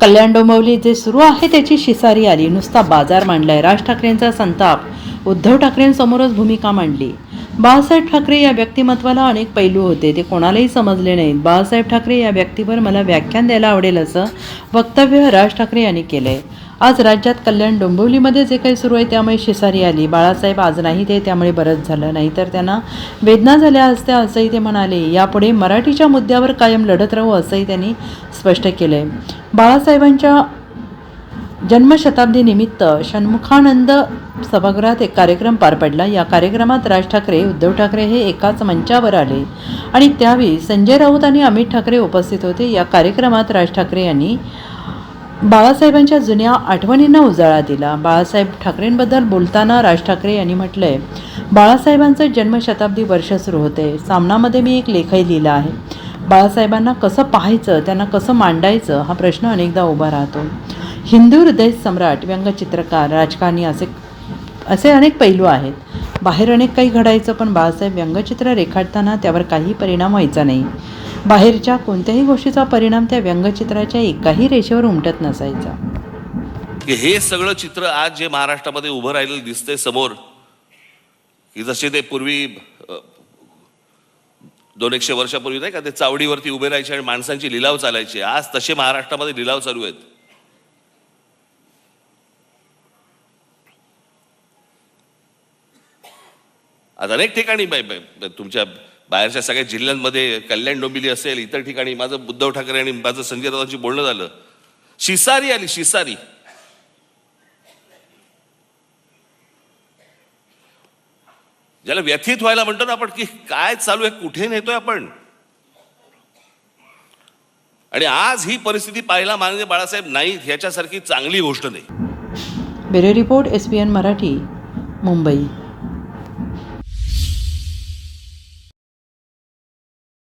कल्याण डोंबिवली जे सुरू आहे त्याची शिसारी आली. नुसता बाजार मांडलाय. राज ठाकरेंचा संताप. उद्धव ठाकरेंसमोरच भूमिका मांडली. बाळासाहेब ठाकरे या व्यक्तिमत्वाला अनेक पैलू होते, ते कोणालाही समजले नाहीत. बाळासाहेब ठाकरे या व्यक्तीवर मला व्याख्यान द्यायला आवडेल असं वक्तव्य राज ठाकरे यांनी केलंय. आज राज्यात कल्याण डोंबिवलीमध्ये जे काही सुरू आहे त्यामुळे शिसारी आली. बाळासाहेब आज नाही ते, त्यामुळे बरंच झालं, नाहीतर त्यांना वेदना झाल्या असत्या असंही ते म्हणाले. यापुढे मराठीच्या मुद्द्यावर कायम लढत राहू असंही त्यांनी स्पष्ट केलंय. बाळासाहेबांच्या जन्मशताब्दीनिमित्त षण्मुखानंद सभागृहात एक कार्यक्रम पार पडला. या कार्यक्रमात राज ठाकरे, उद्धव ठाकरे हे एकाच मंचावर आले आणि त्यावेळी संजय राऊत आणि अमित ठाकरे उपस्थित होते. या कार्यक्रमात राज ठाकरे यांनी बाळासाहेबांच्या जुन्या आठवणींना उजाळा दिला. बाळासाहेब ठाकरेंबद्दल बोलताना राज ठाकरे यांनी म्हटलंय, बाळासाहेबांचं जन्मशताब्दी वर्ष सुरू होते. सामनामध्ये मी एक लेखही लिहिला आहे. बाळासाहेबांना कसं पाहायचं, त्यांना कसं मांडायचं हा प्रश्न अनेकदा उभा राहतो. हिंदू हृदय सम्राट, व्यंगचित्रकार, राजकारणी असे अनेक पैलू आहेत. बाहेर अनेक काही घडायचं, पण बाळासाहेब व्यंगचित्र रेखाटताना त्यावर काही परिणाम व्हायचा नाही. बाहेरच्या कोणत्याही गोष्टीचा परिणाम त्या व्यंगचित्राच्या एकाही रेषेवर उमटत नसायचा. हे सगळं चित्र आज जे महाराष्ट्रामध्ये उभं राहिलेलं दिसतंय समोर, की जसे ते पूर्वी 200-100 वर्षापूर्वी नाही का ते चावडीवरती उभे राहायचे आणि माणसांची लिलाव चालायचे, आज तसे महाराष्ट्रामध्ये लिलाव चालू आहेत. आज अनेक ठिकाणी तुमच्या बाहेरच्या सगळ्या जिल्ह्यांमध्ये, कल्याण डोंबिवली असेल, इतर ठिकाणी माझं उद्धव ठाकरे आणि माझं संजय राऊतांची बोलणं झालं. शिसारी आली, शिसारी. ज्याला व्यथित व्हायला म्हणतो ना आपण, की काय चालू आहे, कुठे नेतोय आपण. आणि आज ही परिस्थिती पाहायला माननीय बाळासाहेब नाही ह्याच्यासारखी चांगली गोष्ट नाही. Bureau report, SBN Marathi, Mumbai.